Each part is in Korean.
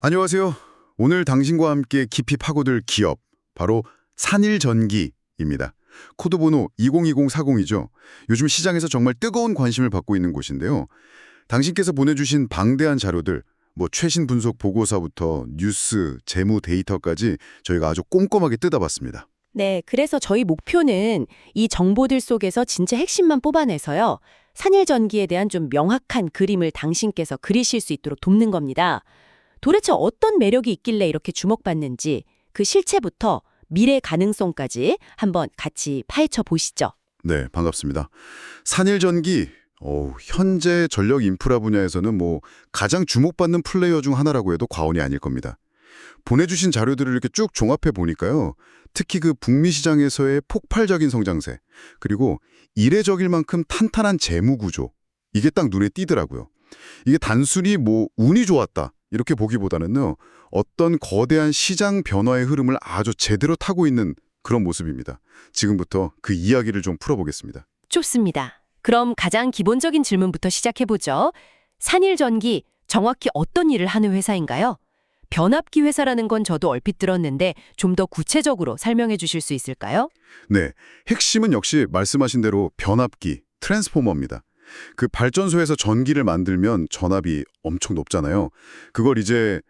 안녕하세요. 오늘 당신과 함께 깊이 파고들 기업, 바로 산일전기입니다. 코드번호 202040이죠. 요즘 시장에서 정말 뜨거운 관심을 받고 있는 곳인데요. 당신께서 보내주신 방대한 자료들, 최신 분석 보고서부터 뉴스, 재무 데이터까지 저희가 아주 꼼꼼하게 뜯어봤습니다. 네, 그래서 저희 목표는 이 정보들 속에서 진짜 핵심만 뽑아내서요. 산일전기에 대한 좀 명확한 그림을 당신께서 그리실 수 있도록 돕는 겁니다. 도대체 어떤 매력이 있길래 이렇게 주목받는지 그 실체부터 미래 가능성까지 한번 같이 파헤쳐 보시죠. 네, 반갑습니다. 산일전기, 현재 전력 인프라 분야에서는 가장 주목받는 플레이어 중 하나라고 해도 과언이 아닐 겁니다. 보내주신 자료들을 이렇게 쭉 종합해 보니까요. 특히 그 북미 시장에서의 폭발적인 성장세, 그리고 이례적일 만큼 탄탄한 재무 구조, 이게 딱 눈에 띄더라고요. 이게 단순히 운이 좋았다, 이렇게 보기보다는요. 어떤 거대한 시장 변화의 흐름을 아주 제대로 타고 있는 그런 모습입니다. 지금부터 그 이야기를 좀 풀어보겠습니다. 좋습니다. 그럼 가장 기본적인 질문부터 시작해보죠. 산일전기, 정확히 어떤 일을 하는 회사인가요? 변압기 회사라는 건 저도 얼핏 들었는데 좀 더 구체적으로 설명해 주실 수 있을까요? 네, 핵심은 역시 말씀하신 대로 변압기, 트랜스포머입니다. 그 발전소에서 전기를 만들면 전압이 엄청 높잖아요. 그걸 이제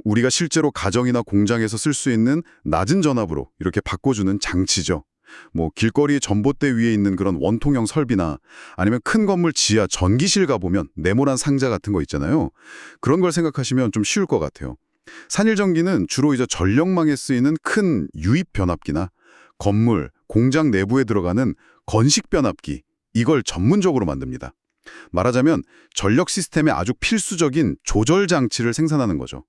우리가 실제로 가정이나 공장에서 쓸 수 있는 낮은 전압으로 이렇게 바꿔주는 장치죠. 길거리 전봇대 위에 있는 그런 원통형 설비나 아니면 큰 건물 지하 전기실 가보면 네모난 상자 같은 거 있잖아요. 그런 걸 생각하시면 좀 쉬울 것 같아요. 산일전기는 주로 이제 전력망에 쓰이는 큰 유입 변압기나 건물, 공장 내부에 들어가는 건식 변압기, 이걸 전문적으로 만듭니다. 말하자면 전력 시스템의 아주 필수적인 조절 장치를 생산하는 거죠.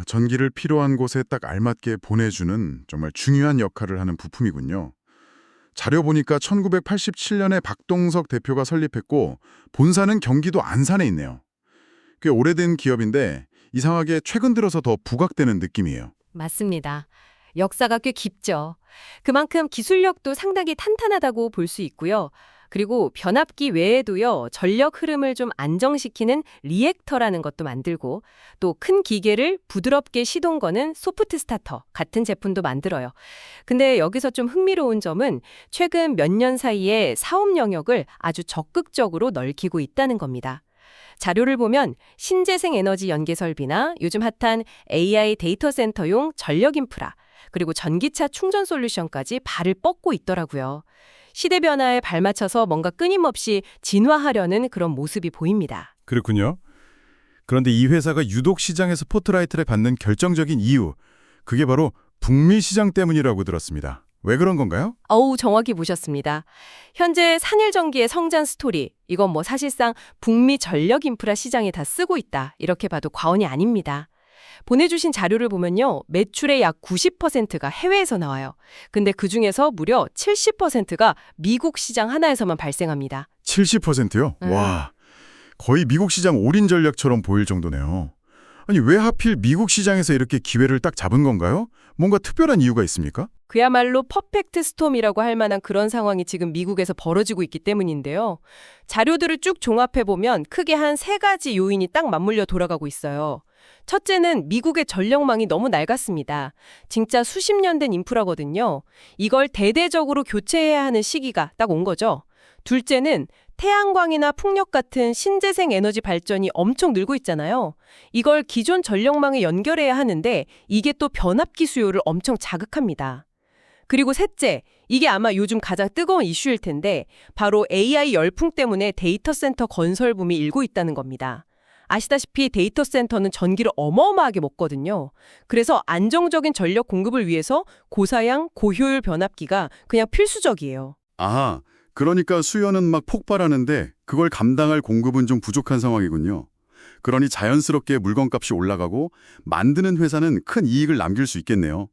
전기를 필요한 곳에 딱 알맞게 보내주는 정말 중요한 역할을 하는 부품이군요. 자료 보니까 1987년에 박동석 대표가 설립했고 본사는 경기도 안산에 있네요. 꽤 오래된 기업인데 이상하게 최근 들어서 더 부각되는 느낌이에요. 맞습니다. 역사가 꽤 깊죠. 그만큼 기술력도 상당히 탄탄하다고 볼 수 있고요. 그리고 변압기 외에도요, 전력 흐름을 좀 안정시키는 리액터라는 것도 만들고 또 큰 기계를 부드럽게 시동 거는 소프트 스타터 같은 제품도 만들어요. 근데 여기서 좀 흥미로운 점은 최근 몇 년 사이에 사업 영역을 아주 적극적으로 넓히고 있다는 겁니다. 자료를 보면 신재생 에너지 연계 설비나 요즘 핫한 AI 데이터 센터용 전력 인프라, 그리고 전기차 충전 솔루션까지 발을 뻗고 있더라고요. 시대 변화에 발맞춰서 뭔가 끊임없이 진화하려는 그런 모습이 보입니다. 그렇군요. 그런데 이 회사가 유독 시장에서 스포트라이트를 받는 결정적인 이유, 그게 바로 북미 시장 때문이라고 들었습니다. 왜 그런 건가요? 정확히 보셨습니다. 현재 산일전기의 성장 스토리, 이건 사실상 북미 전력 인프라 시장에 다 쓰고 있다, 이렇게 봐도 과언이 아닙니다. 보내주신 자료를 보면요. 매출의 약 90%가 해외에서 나와요. 근데 그중에서 무려 70%가 미국 시장 하나에서만 발생합니다. 70%요? 와, 거의 미국 시장 올인 전략처럼 보일 정도네요. 아니, 왜 하필 미국 시장에서 이렇게 기회를 딱 잡은 건가요? 뭔가 특별한 이유가 있습니까? 그야말로 퍼펙트 스톰이라고 할 만한 그런 상황이 지금 미국에서 벌어지고 있기 때문인데요. 자료들을 쭉 종합해보면 크게 한 세 가지 요인이 딱 맞물려 돌아가고 있어요. 첫째는 미국의 전력망이 너무 낡았습니다. 진짜 수십 년 된 인프라거든요. 이걸 대대적으로 교체해야 하는 시기가 딱 온 거죠. 둘째는 태양광이나 풍력 같은 신재생 에너지 발전이 엄청 늘고 있잖아요. 이걸 기존 전력망에 연결해야 하는데 이게 또 변압기 수요를 엄청 자극합니다. 그리고 셋째, 이게 아마 요즘 가장 뜨거운 이슈일 텐데 바로 AI 열풍 때문에 데이터 센터 건설 붐이 일고 있다는 겁니다. 아시다시피 데이터 센터는 전기를 어마어마하게 먹거든요. 그래서 안정적인 전력 공급을 위해서 고사양, 고효율 변압기가 그냥 필수적이에요. 그러니까 수요는 막 폭발하는데 그걸 감당할 공급은 좀 부족한 상황이군요. 그러니 자연스럽게 물건값이 올라가고 만드는 회사는 큰 이익을 남길 수 있겠네요.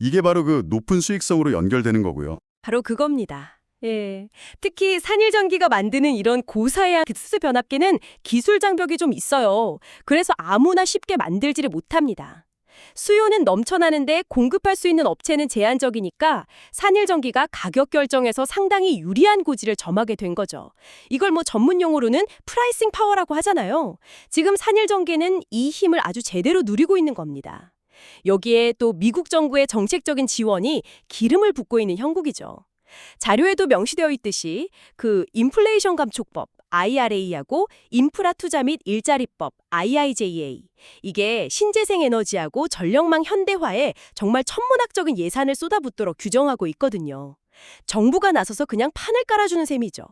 이게 바로 그 높은 수익성으로 연결되는 거고요. 바로 그겁니다. 예. 특히 산일전기가 만드는 이런 고사양 특수 변압기는 기술 장벽이 좀 있어요. 그래서 아무나 쉽게 만들지를 못합니다. 수요는 넘쳐나는데 공급할 수 있는 업체는 제한적이니까 산일전기가 가격 결정에서 상당히 유리한 고지를 점하게 된 거죠. 이걸 뭐 전문 용어로는 프라이싱 파워라고 하잖아요. 지금 산일전기는 이 힘을 아주 제대로 누리고 있는 겁니다. 여기에 또 미국 정부의 정책적인 지원이 기름을 붓고 있는 형국이죠. 자료에도 명시되어 있듯이 그 인플레이션 감축법 IRA하고 인프라 투자 및 일자리법 IIJA 이게 신재생 에너지하고 전력망 현대화에 정말 천문학적인 예산을 쏟아붓도록 규정하고 있거든요. 정부가 나서서 그냥 판을 깔아주는 셈이죠.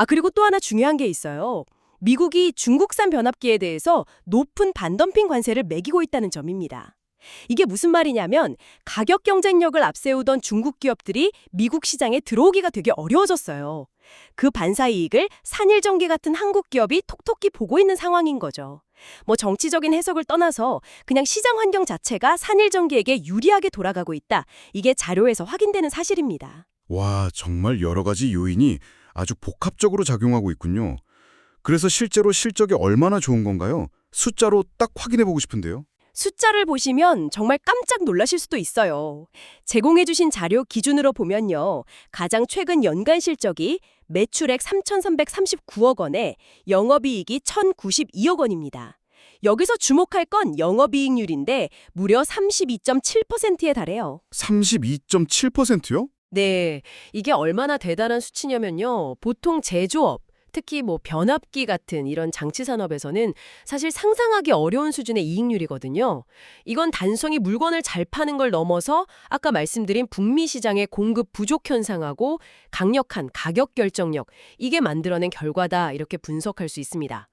그리고 또 하나 중요한 게 있어요. 미국이 중국산 변압기에 대해서 높은 반덤핑 관세를 매기고 있다는 점입니다. 이게 무슨 말이냐면 가격 경쟁력을 앞세우던 중국 기업들이 미국 시장에 들어오기가 되게 어려워졌어요. 그 반사 이익을 산일전기 같은 한국 기업이 톡톡히 보고 있는 상황인 거죠. 뭐 정치적인 해석을 떠나서 그냥 시장 환경 자체가 산일전기에게 유리하게 돌아가고 있다. 이게 자료에서 확인되는 사실입니다. 와, 정말 여러 가지 요인이 아주 복합적으로 작용하고 있군요. 그래서 실제로 실적이 얼마나 좋은 건가요? 숫자로 딱 확인해보고 싶은데요. 숫자를 보시면 정말 깜짝 놀라실 수도 있어요. 제공해주신 자료 기준으로 보면요. 가장 최근 연간 실적이 매출액 3,339억 원에 영업이익이 1,092억 원입니다. 여기서 주목할 건 영업이익률인데 무려 32.7%에 달해요. 32.7%요? 네, 이게 얼마나 대단한 수치냐면요. 보통 제조업, 특히 뭐 변압기 같은 이런 장치 산업에서는 사실 상상하기 어려운 수준의 이익률이거든요. 이건 단순히 물건을 잘 파는 걸 넘어서 아까 말씀드린 북미 시장의 공급 부족 현상하고 강력한 가격 결정력, 이게 만들어낸 결과다 이렇게 분석할 수 있습니다.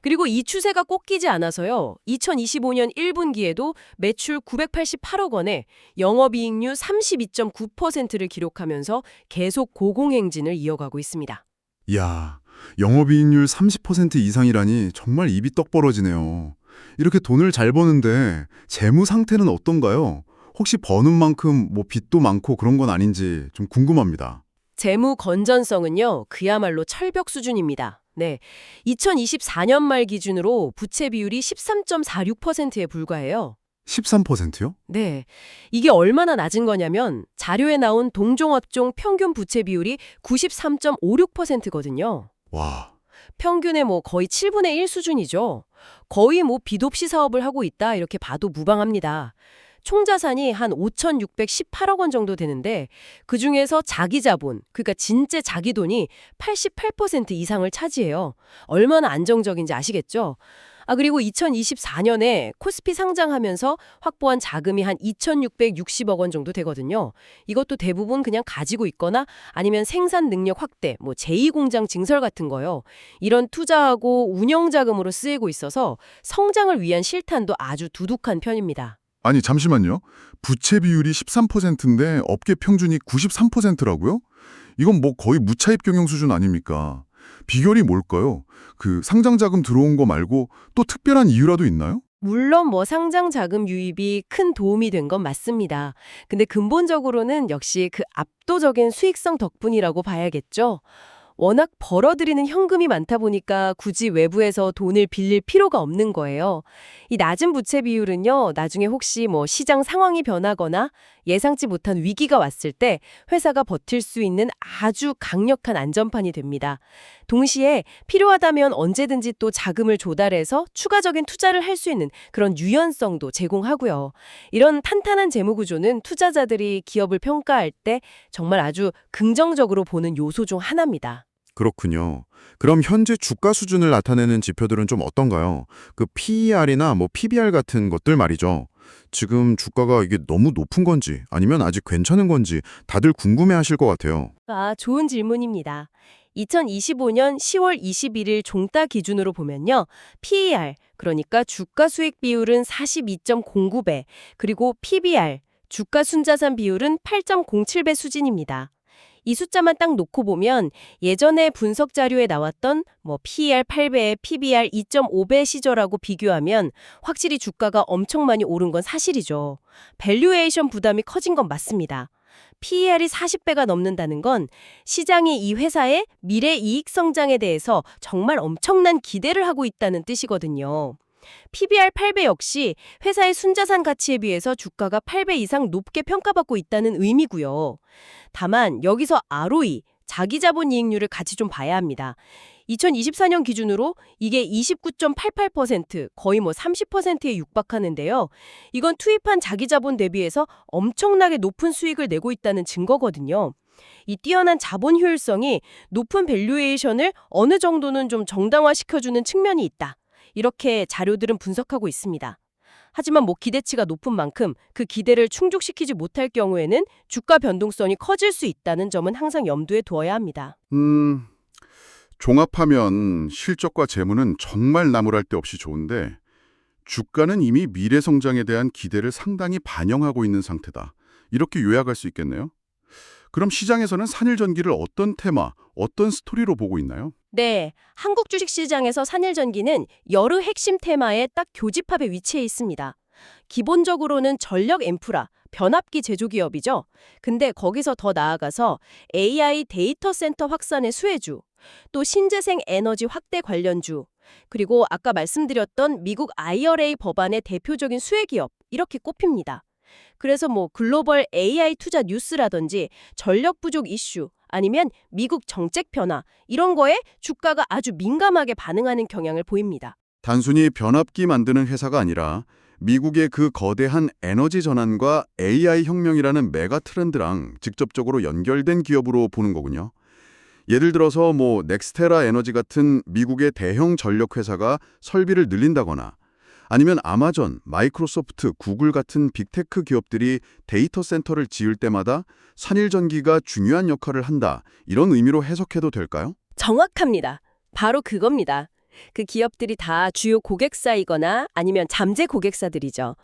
그리고 이 추세가 꺾이지 않아서요. 2025년 1분기에도 매출 988억 원에 영업이익률 32.9%를 기록하면서 계속 고공행진을 이어가고 있습니다. 이야, 영업이익률 30% 이상이라니 정말 입이 떡 벌어지네요. 이렇게 돈을 잘 버는데 재무 상태는 어떤가요? 혹시 버는 만큼 뭐 빚도 많고 그런 건 아닌지 좀 궁금합니다. 재무 건전성은요, 그야말로 철벽 수준입니다. 네, 2024년 말 기준으로 부채 비율이 13.46%에 불과해요. 13%요? 네, 이게 얼마나 낮은 거냐면 자료에 나온 동종업종 평균 부채 비율이 93.56%거든요. 와, 평균의 뭐 거의 7분의 1 수준이죠. 거의 뭐 빚 없이 사업을 하고 있다 이렇게 봐도 무방합니다. 총 자산이 한 5,618억 원 정도 되는데 그중에서 자기 자본, 그러니까 진짜 자기 돈이 88% 이상을 차지해요. 얼마나 안정적인지 아시겠죠? 그리고 2024년에 코스피 상장하면서 확보한 자금이 한 2,660억 원 정도 되거든요. 이것도 대부분 그냥 가지고 있거나 아니면 생산 능력 확대, 뭐 제2공장 증설 같은 거요. 이런 투자하고 운영 자금으로 쓰이고 있어서 성장을 위한 실탄도 아주 두둑한 편입니다. 아니 잠시만요. 부채 비율이 13%인데 업계 평균이 93%라고요? 이건 뭐 거의 무차입 경영 수준 아닙니까? 비결이 뭘까요? 그 상장 자금 들어온 거 말고 또 특별한 이유라도 있나요? 물론 뭐 상장 자금 유입이 큰 도움이 된 건 맞습니다. 근데 근본적으로는 역시 그 압도적인 수익성 덕분이라고 봐야겠죠. 워낙 벌어들이는 현금이 많다 보니까 굳이 외부에서 돈을 빌릴 필요가 없는 거예요. 이 낮은 부채 비율은요, 나중에 혹시 뭐 시장 상황이 변하거나 예상치 못한 위기가 왔을 때 회사가 버틸 수 있는 아주 강력한 안전판이 됩니다. 동시에 필요하다면 언제든지 또 자금을 조달해서 추가적인 투자를 할 수 있는 그런 유연성도 제공하고요. 이런 탄탄한 재무 구조는 투자자들이 기업을 평가할 때 정말 아주 긍정적으로 보는 요소 중 하나입니다. 그렇군요. 그럼 현재 주가 수준을 나타내는 지표들은 좀 어떤가요? 그 PER이나 뭐 PBR 같은 것들 말이죠. 지금 주가가 이게 너무 높은 건지 아니면 아직 괜찮은 건지 다들 궁금해하실 것 같아요. 좋은 질문입니다. 2025년 10월 21일 종가 기준으로 보면요. PER, 그러니까 주가 수익 비율은 42.09배, 그리고 PBR, 주가 순자산 비율은 8.07배 수준입니다. 이 숫자만 딱 놓고 보면 예전에 분석 자료에 나왔던 뭐 PER 8배, PBR 2.5배 시절하고 비교하면 확실히 주가가 엄청 많이 오른 건 사실이죠. 밸류에이션 부담이 커진 건 맞습니다. PER이 40배가 넘는다는 건 시장이 이 회사의 미래 이익 성장에 대해서 정말 엄청난 기대를 하고 있다는 뜻이거든요. PBR 8배 역시 회사의 순자산 가치에 비해서 주가가 8배 이상 높게 평가받고 있다는 의미고요. 다만 여기서 ROE, 자기자본 이익률을 같이 좀 봐야 합니다. 2024년 기준으로 이게 29.88%, 거의 30%에 육박하는데요. 이건 투입한 자기자본 대비해서 엄청나게 높은 수익을 내고 있다는 증거거든요. 이 뛰어난 자본 효율성이 높은 밸류에이션을 어느 정도는 좀 정당화시켜주는 측면이 있다. 이렇게 자료들은 분석하고 있습니다. 하지만 기대치가 높은 만큼 그 기대를 충족시키지 못할 경우에는 주가 변동성이 커질 수 있다는 점은 항상 염두에 두어야 합니다. 종합하면 실적과 재무는 정말 나무랄 데 없이 좋은데 주가는 이미 미래 성장에 대한 기대를 상당히 반영하고 있는 상태다. 이렇게 요약할 수 있겠네요. 그럼 시장에서는 산일전기를 어떤 테마, 어떤 스토리로 보고 있나요? 네, 한국 주식시장에서 산일전기는 여러 핵심 테마에 딱 교집합에 위치해 있습니다. 기본적으로는 전력 인프라, 변압기 제조기업이죠. 근데 거기서 더 나아가서 AI 데이터 센터 확산의 수혜주, 또 신재생 에너지 확대 관련주, 그리고 아까 말씀드렸던 미국 IRA 법안의 대표적인 수혜기업, 이렇게 꼽힙니다. 그래서 글로벌 AI 투자 뉴스라든지 전력 부족 이슈, 아니면 미국 정책 변화, 이런 거에 주가가 아주 민감하게 반응하는 경향을 보입니다. 단순히 변압기 만드는 회사가 아니라 미국의 그 거대한 에너지 전환과 AI 혁명이라는 메가 트렌드랑 직접적으로 연결된 기업으로 보는 거군요. 예를 들어서 넥스테라 에너지 같은 미국의 대형 전력 회사가 설비를 늘린다거나 아니면 아마존, 마이크로소프트, 구글 같은 빅테크 기업들이 데이터 센터를 지을 때마다 산일전기가 중요한 역할을 한다. 이런 의미로 해석해도 될까요? 정확합니다. 바로 그겁니다. 그 기업들이 다 주요 고객사이거나 아니면 잠재 고객사들이죠.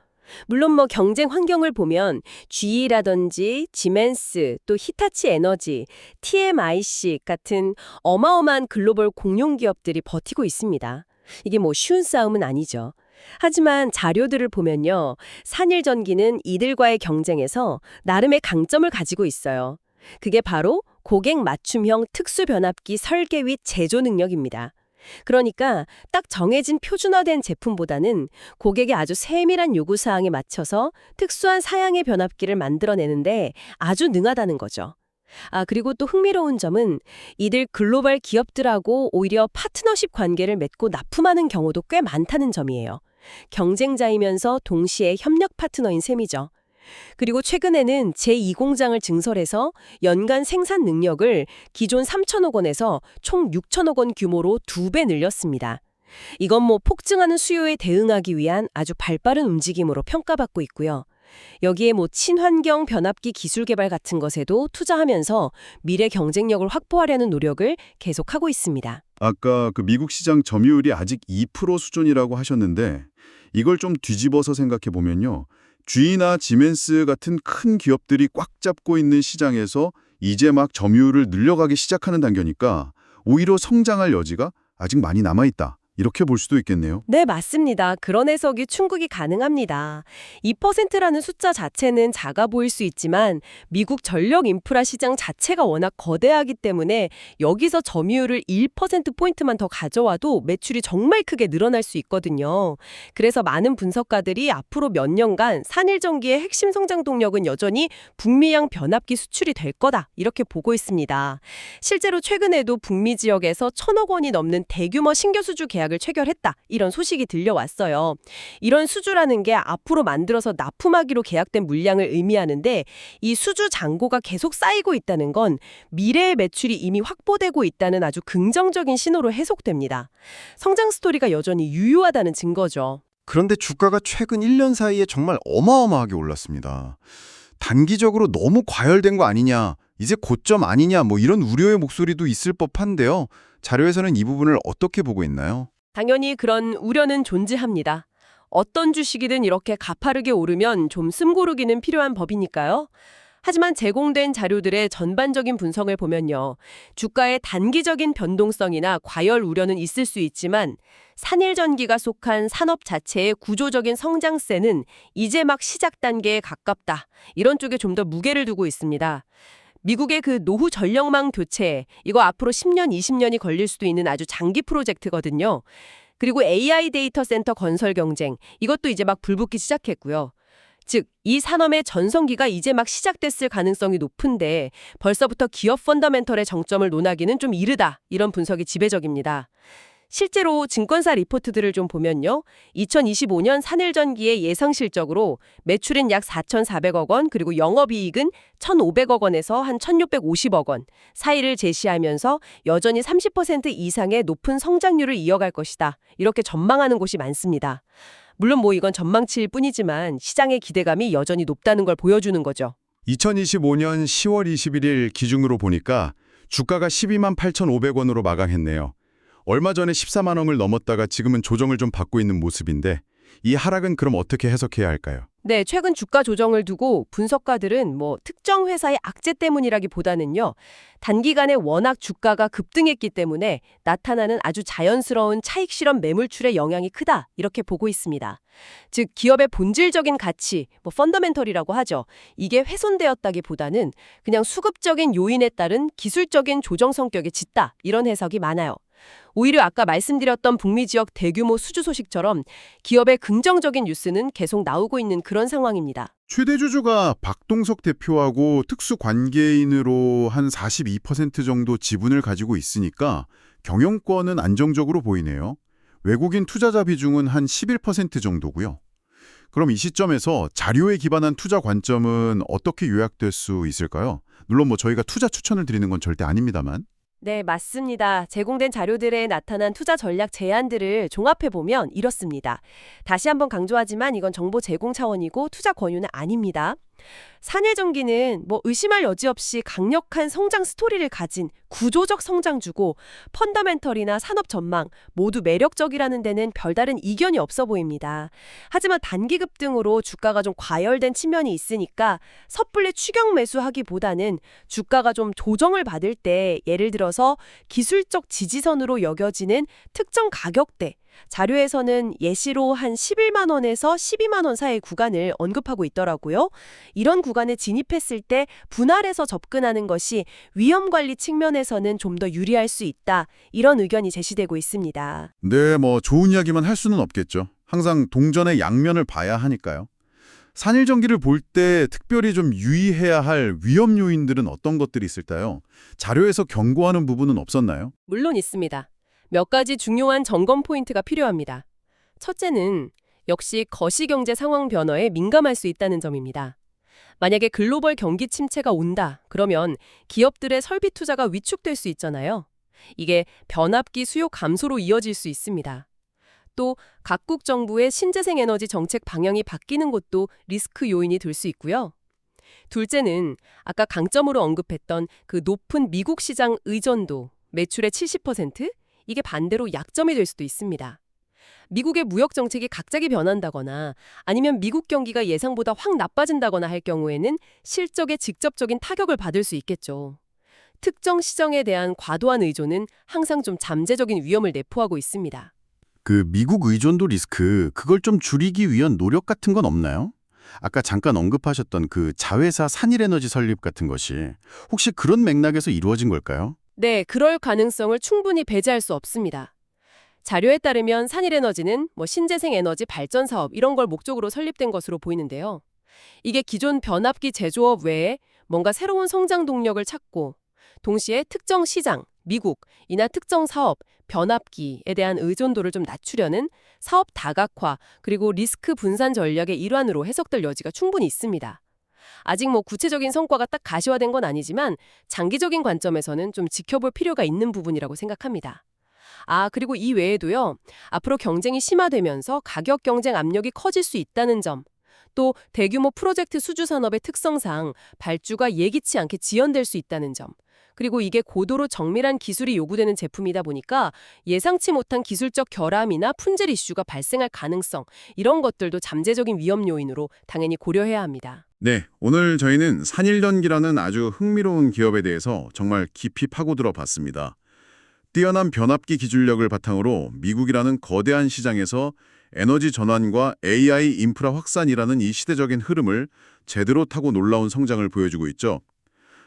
물론 경쟁 환경을 보면 GE라든지 지멘스, 또 히타치 에너지, TMIC 같은 어마어마한 글로벌 공용 기업들이 버티고 있습니다. 이게 쉬운 싸움은 아니죠. 하지만 자료들을 보면요, 산일전기는 이들과의 경쟁에서 나름의 강점을 가지고 있어요. 그게 바로 고객 맞춤형 특수변압기 설계 및 제조 능력입니다. 그러니까 딱 정해진 표준화된 제품보다는 고객의 아주 세밀한 요구사항에 맞춰서 특수한 사양의 변압기를 만들어내는데 아주 능하다는 거죠. 그리고 또 흥미로운 점은 이들 글로벌 기업들하고 오히려 파트너십 관계를 맺고 납품하는 경우도 꽤 많다는 점이에요. 경쟁자이면서 동시에 협력 파트너인 셈이죠. 그리고 최근에는 제2공장을 증설해서 연간 생산 능력을 기존 3천억 원에서 총 6천억 원 규모로 2배 늘렸습니다. 이건 폭증하는 수요에 대응하기 위한 아주 발빠른 움직임으로 평가받고 있고요. 여기에 친환경 변압기 기술 개발 같은 것에도 투자하면서 미래 경쟁력을 확보하려는 노력을 계속하고 있습니다. 아까 그 미국 시장 점유율이 아직 2% 수준이라고 하셨는데 이걸 좀 뒤집어서 생각해 보면요. GE나 지멘스 같은 큰 기업들이 꽉 잡고 있는 시장에서 이제 막 점유율을 늘려가기 시작하는 단계니까 오히려 성장할 여지가 아직 많이 남아있다. 이렇게 볼 수도 있겠네요. 네, 맞습니다. 그런 해석이 충분히 가능합니다. 2%라는 숫자 자체는 작아 보일 수 있지만 미국 전력 인프라 시장 자체가 워낙 거대하기 때문에 여기서 점유율을 1%포인트만 더 가져와도 매출이 정말 크게 늘어날 수 있거든요. 그래서 많은 분석가들이 앞으로 몇 년간 산일전기의 핵심 성장 동력은 여전히 북미양 변압기 수출이 될 거다. 이렇게 보고 있습니다. 실제로 최근에도 북미 지역에서 1,000억 원이 넘는 대규모 신규 수주 계약을 체결했다. 이런 소식이 들려왔어요. 이런 수주라는 게 앞으로 만들어서 납품하기로 계약된 물량을 의미하는데 이 수주 잔고가 계속 쌓이고 있다는 건 미래의 매출이 이미 확보되고 있다는 아주 긍정적인 신호로 해석됩니다. 성장 스토리가 여전히 유효하다는 증거죠. 그런데 주가가 최근 1년 사이에 정말 어마어마하게 올랐습니다. 단기적으로 너무 과열된 거 아니냐, 이제 고점 아니냐 이런 우려의 목소리도 있을 법한데요. 자료에서는 이 부분을 어떻게 보고 있나요? 당연히 그런 우려는 존재합니다. 어떤 주식이든 이렇게 가파르게 오르면 좀 숨고르기는 필요한 법이니까요. 하지만 제공된 자료들의 전반적인 분석을 보면요. 주가의 단기적인 변동성이나 과열 우려는 있을 수 있지만 산일전기가 속한 산업 자체의 구조적인 성장세는 이제 막 시작 단계에 가깝다. 이런 쪽에 좀 더 무게를 두고 있습니다. 미국의 그 노후 전력망 교체, 이거 앞으로 10년, 20년이 걸릴 수도 있는 아주 장기 프로젝트거든요. 그리고 AI 데이터 센터 건설 경쟁, 이것도 이제 막 불붙기 시작했고요. 즉, 이 산업의 전성기가 이제 막 시작됐을 가능성이 높은데 벌써부터 기업 펀더멘털의 정점을 논하기는 좀 이르다. 이런 분석이 지배적입니다. 실제로 증권사 리포트들을 좀 보면요. 2025년 산일전기의 예상 실적으로 매출은 약 4,400억 원, 그리고 영업이익은 1,500억 원에서 한 1,650억 원 사이를 제시하면서 여전히 30% 이상의 높은 성장률을 이어갈 것이다. 이렇게 전망하는 곳이 많습니다. 물론 뭐 이건 전망치일 뿐이지만 시장의 기대감이 여전히 높다는 걸 보여주는 거죠. 2025년 10월 21일 기준으로 보니까 주가가 12만 8,500원으로 마감했네요. 얼마 전에 14만 원을 넘었다가 지금은 조정을 좀 받고 있는 모습인데 이 하락은 그럼 어떻게 해석해야 할까요? 네, 최근 주가 조정을 두고 분석가들은 뭐 특정 회사의 악재 때문이라기보다는요. 단기간에 워낙 주가가 급등했기 때문에 나타나는 아주 자연스러운 차익 실현 매물출의 영향이 크다. 이렇게 보고 있습니다. 즉 기업의 본질적인 가치, 뭐 펀더멘털이라고 하죠. 이게 훼손되었다기보다는 그냥 수급적인 요인에 따른 기술적인 조정 성격에 짙다. 이런 해석이 많아요. 오히려 아까 말씀드렸던 북미 지역 대규모 수주 소식처럼 기업의 긍정적인 뉴스는 계속 나오고 있는 그런 상황입니다. 최대 주주가 박동석 대표하고 특수 관계인으로 한 42% 정도 지분을 가지고 있으니까 경영권은 안정적으로 보이네요. 외국인 투자자 비중은 한 11% 정도고요. 그럼 이 시점에서 자료에 기반한 투자 관점은 어떻게 요약될 수 있을까요? 물론 뭐 저희가 투자 추천을 드리는 건 절대 아닙니다만. 네, 맞습니다. 제공된 자료들에 나타난 투자 전략 제안들을 종합해보면 이렇습니다. 다시 한번 강조하지만 이건 정보 제공 차원이고 투자 권유는 아닙니다. 산일전기는 뭐 의심할 여지 없이 강력한 성장 스토리를 가진 구조적 성장주고 펀더멘털이나 산업 전망 모두 매력적이라는 데는 별다른 이견이 없어 보입니다. 하지만 단기 급등으로 주가가 좀 과열된 측면이 있으니까 섣불리 추격 매수하기보다는 주가가 좀 조정을 받을 때 예를 들어서 기술적 지지선으로 여겨지는 특정 가격대 자료에서는 예시로 한 11만 원에서 12만 원 사이의 구간을 언급하고 있더라고요. 이런 구간에 진입했을 때 분할해서 접근하는 것이 위험 관리 측면에서는 좀 더 유리할 수 있다. 이런 의견이 제시되고 있습니다. 네, 뭐 좋은 이야기만 할 수는 없겠죠. 항상 동전의 양면을 봐야 하니까요. 산일전기를 볼 때 특별히 좀 유의해야 할 위험 요인들은 어떤 것들이 있을까요? 자료에서 경고하는 부분은 없었나요? 물론 있습니다. 몇 가지 중요한 점검 포인트가 필요합니다. 첫째는 역시 거시경제 상황 변화에 민감할 수 있다는 점입니다. 만약에 글로벌 경기 침체가 온다, 그러면 기업들의 설비 투자가 위축될 수 있잖아요. 이게 변압기 수요 감소로 이어질 수 있습니다. 또 각국 정부의 신재생 에너지 정책 방향이 바뀌는 것도 리스크 요인이 될 수 있고요. 둘째는 아까 강점으로 언급했던 그 높은 미국 시장 의존도, 매출의 70%? 이게 반대로 약점이 될 수도 있습니다. 미국의 무역 정책이 갑자기 변한다거나 아니면 미국 경기가 예상보다 확 나빠진다거나 할 경우에는 실적에 직접적인 타격을 받을 수 있겠죠. 특정 시장에 대한 과도한 의존은 항상 좀 잠재적인 위험을 내포하고 있습니다. 그 미국 의존도 리스크, 그걸 좀 줄이기 위한 노력 같은 건 없나요? 아까 잠깐 언급하셨던 그 자회사 산일에너지 설립 같은 것이 혹시 그런 맥락에서 이루어진 걸까요? 네, 그럴 가능성을 충분히 배제할 수 없습니다. 자료에 따르면 산일에너지는 신재생 에너지 발전 사업 이런 걸 목적으로 설립된 것으로 보이는데요. 이게 기존 변압기 제조업 외에 뭔가 새로운 성장 동력을 찾고 동시에 특정 시장, 미국, 이나 특정 사업, 변압기에 대한 의존도를 좀 낮추려는 사업 다각화 그리고 리스크 분산 전략의 일환으로 해석될 여지가 충분히 있습니다. 아직 구체적인 성과가 딱 가시화된 건 아니지만 장기적인 관점에서는 좀 지켜볼 필요가 있는 부분이라고 생각합니다. 그리고 이 외에도요. 앞으로 경쟁이 심화되면서 가격 경쟁 압력이 커질 수 있다는 점, 또 대규모 프로젝트 수주 산업의 특성상 발주가 예기치 않게 지연될 수 있다는 점, 그리고 이게 고도로 정밀한 기술이 요구되는 제품이다 보니까 예상치 못한 기술적 결함이나 품질 이슈가 발생할 가능성, 이런 것들도 잠재적인 위험 요인으로 당연히 고려해야 합니다. 네, 오늘 저희는 산일전기라는 아주 흥미로운 기업에 대해서 정말 깊이 파고들어 봤습니다. 뛰어난 변압기 기술력을 바탕으로 미국이라는 거대한 시장에서 에너지 전환과 AI 인프라 확산이라는 이 시대적인 흐름을 제대로 타고 놀라운 성장을 보여주고 있죠.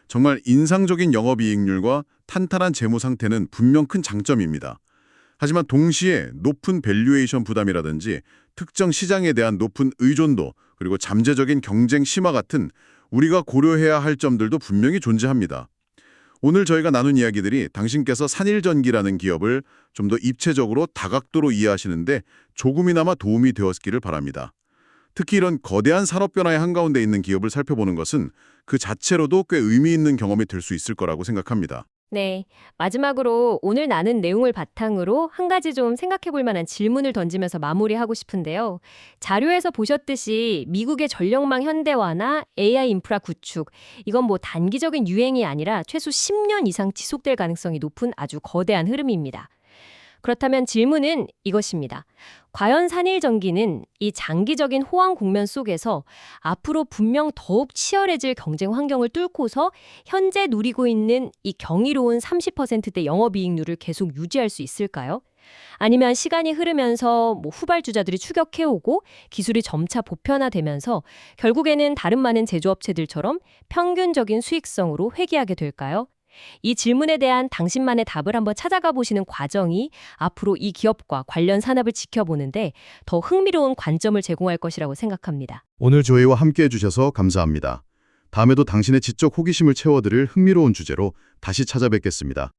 정말 인상적인 영업이익률과 탄탄한 재무 상태는 분명 큰 장점입니다. 하지만 동시에 높은 밸류에이션 부담이라든지 특정 시장에 대한 높은 의존도 그리고 잠재적인 경쟁 심화 같은 우리가 고려해야 할 점들도 분명히 존재합니다. 오늘 저희가 나눈 이야기들이 당신께서 산일전기라는 기업을 좀 더 입체적으로 다각도로 이해하시는데 조금이나마 도움이 되었기를 바랍니다. 특히 이런 거대한 산업 변화의 한가운데 있는 기업을 살펴보는 것은 그 자체로도 꽤 의미 있는 경험이 될 수 있을 거라고 생각합니다. 네. 마지막으로 오늘 나눈 내용을 바탕으로 한 가지 좀 생각해 볼 만한 질문을 던지면서 마무리하고 싶은데요. 자료에서 보셨듯이 미국의 전력망 현대화나 AI 인프라 구축, 이건 뭐 단기적인 유행이 아니라 최소 10년 이상 지속될 가능성이 높은 아주 거대한 흐름입니다. 그렇다면 질문은 이것입니다. 과연 산일전기는 이 장기적인 호황 국면 속에서 앞으로 분명 더욱 치열해질 경쟁 환경을 뚫고서 현재 누리고 있는 이 경이로운 30%대 영업이익률을 계속 유지할 수 있을까요? 아니면 시간이 흐르면서 뭐 후발주자들이 추격해오고 기술이 점차 보편화되면서 결국에는 다른 많은 제조업체들처럼 평균적인 수익성으로 회귀하게 될까요? 이 질문에 대한 당신만의 답을 한번 찾아가 보시는 과정이 앞으로 이 기업과 관련 산업을 지켜보는데 더 흥미로운 관점을 제공할 것이라고 생각합니다. 오늘 저희와 함께해 주셔서 감사합니다. 다음에도 당신의 지적 호기심을 채워드릴 흥미로운 주제로 다시 찾아뵙겠습니다.